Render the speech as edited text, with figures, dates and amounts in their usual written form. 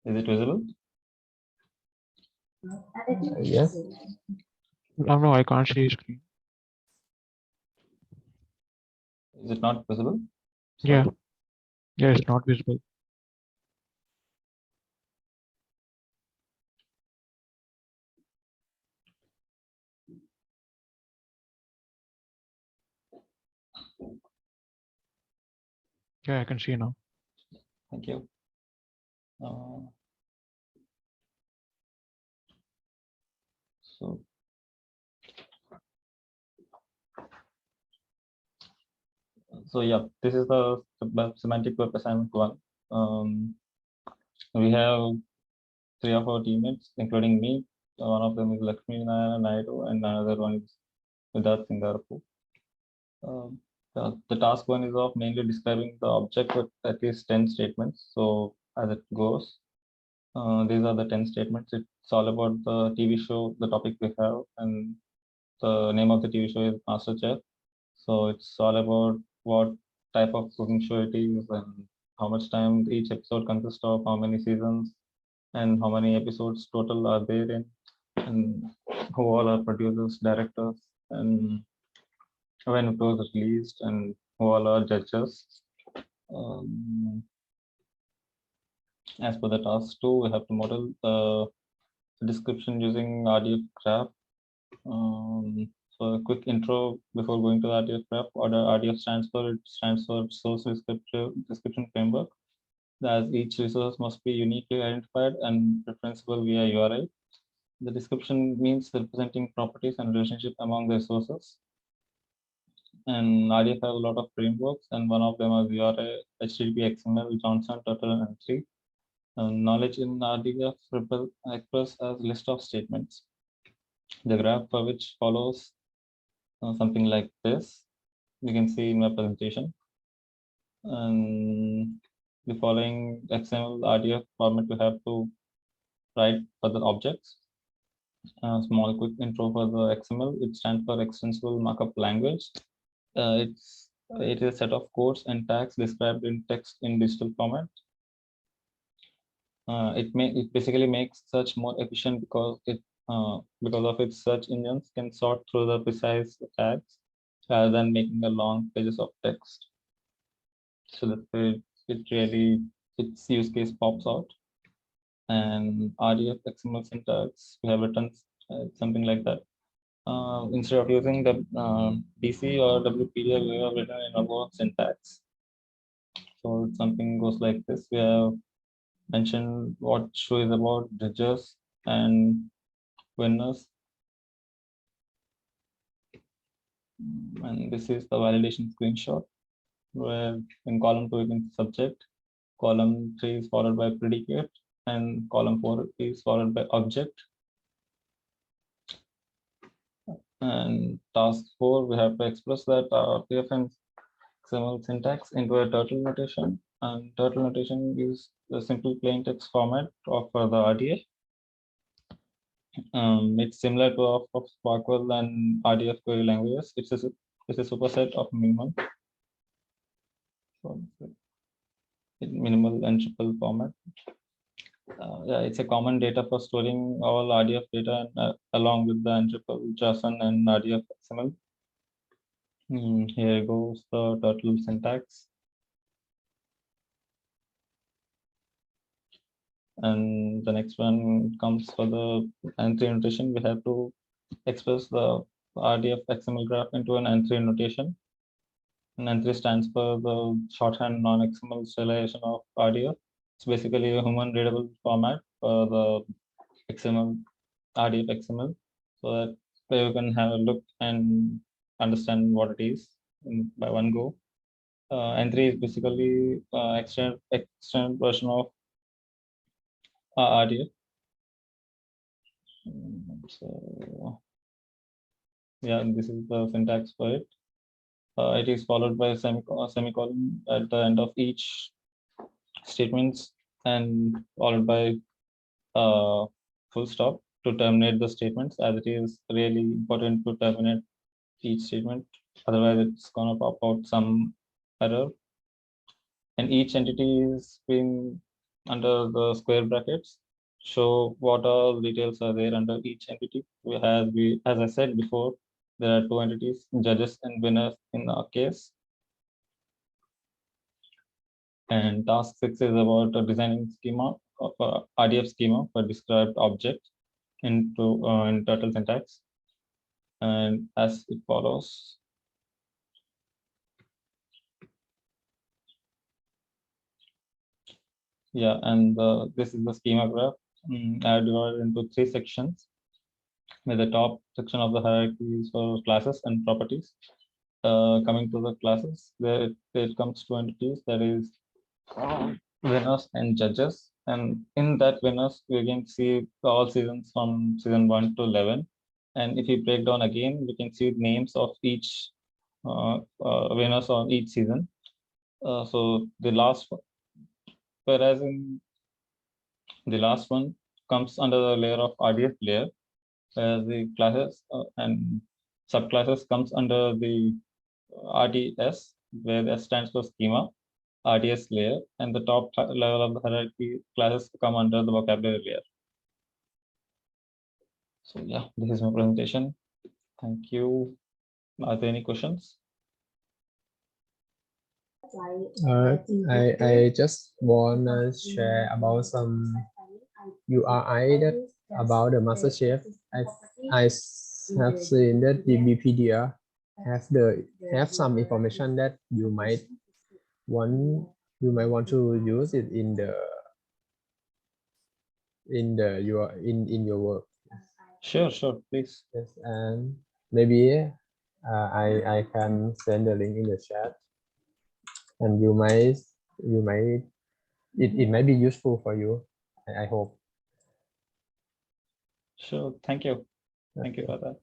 Is it visible? Yes. No, I can't see screen. Is it not visible? Yeah. Yeah, it's not visible. Yeah, I can see now. Thank you. So yeah, this is the semantic web assignment one. We have 3 of our teammates, including me. One of them is Lakshmi Naidu, and another one is Siddharth Singarapu. The task one is of mainly describing the object with at least 10 statements. So as it goes, these are the 10 statements. It's all about the TV show, the topic we have, and the name of the TV show is MasterChef. So it's all about what type of cooking show it is and how much time each episode consists of, how many seasons, and how many episodes total are there in, and who all are producers, directors, and when it was released, and who all are judges. As per the task 2, we have to model the description using RDF graph. So a quick intro before going to the RDF graph. What RDF stands for? It stands for Source Description Framework. As each resource must be uniquely identified and referenceable via URI. The description means representing properties and relationship among the resources. And RDF has a lot of frameworks, and one of them is URI, HTTP, XML, Johnson, Turtle, and M3. Knowledge in RDF expressed as list of statements. The graph for which follows something like this, you can see in my presentation. And the following XML RDF format we have to write for the objects. Small quick intro for the XML. It stands for Extensible Markup Language. It is a set of codes and tags described in text in digital format. It basically makes search more efficient because of its search engines can sort through the precise tags rather than making a long pages of text. So that its use case pops out. And RDF XML syntax, we have written something like that. Instead of using the DC or WPDF, we have written in our syntax. So something goes like this. We have mentioned what show is about, judges and winners. And this is the validation screenshot, where in column 2 you can subject, column 3 is followed by predicate, and column 4 is followed by object. And task 4, we have to express that RDF and XML syntax into a turtle notation. And turtle notation is a simple plain text format of the RDF. It's similar to of Sparkle and RDF query languages. It's a superset of minimal. So minimal and triple format. Yeah, it's a common data for storing all RDF data along with the triple JSON and RDF XML. Here goes the turtle syntax. And the next one comes for the N3 notation. We have to express the RDF XML graph into an N3 notation. And N3 stands for the shorthand non-XML stylization of RDF. It's basically a human readable format for the XML, RDF XML, so that you can have a look and understand what it is by one go. N3 is basically extended version of RDF. So yeah, this is the syntax for it. It is followed by a semicolon at the end of each statements, and followed by full stop to terminate the statements, as it is really important to terminate each statement. Otherwise, it's gonna pop out some error. And each entity is being under the square brackets, show what all details are there under each entity. As I said before, there are two entities, judges and winners in our case. And task 6 is about designing schema of RDF schema for described object into in turtle syntax. And as it follows. Yeah, and this is the schema graph. I have divided into 3 sections, with the top section of the hierarchy is for classes and properties. Coming to the classes, there it comes to entities, that is winners and judges. And in that winners, we can see all seasons from season 1 to 11. And if you break down again, we can see names of each winners on each season. So the last one, whereas in the last one comes under the layer of RDF layer, whereas the classes and subclasses comes under the RDS, where S stands for schema, RDS layer, and the top level of the hierarchy classes come under the vocabulary layer. So yeah, this is my presentation. Thank you. Are there any questions? I just want to share about some URI that about the MasterChef. I have seen that the Wikipedia have some information that you might want to use it in your work. Sure, please. Yes, and maybe I can send the link in the chat, and it might be useful for you. I hope. Sure, thank you for that.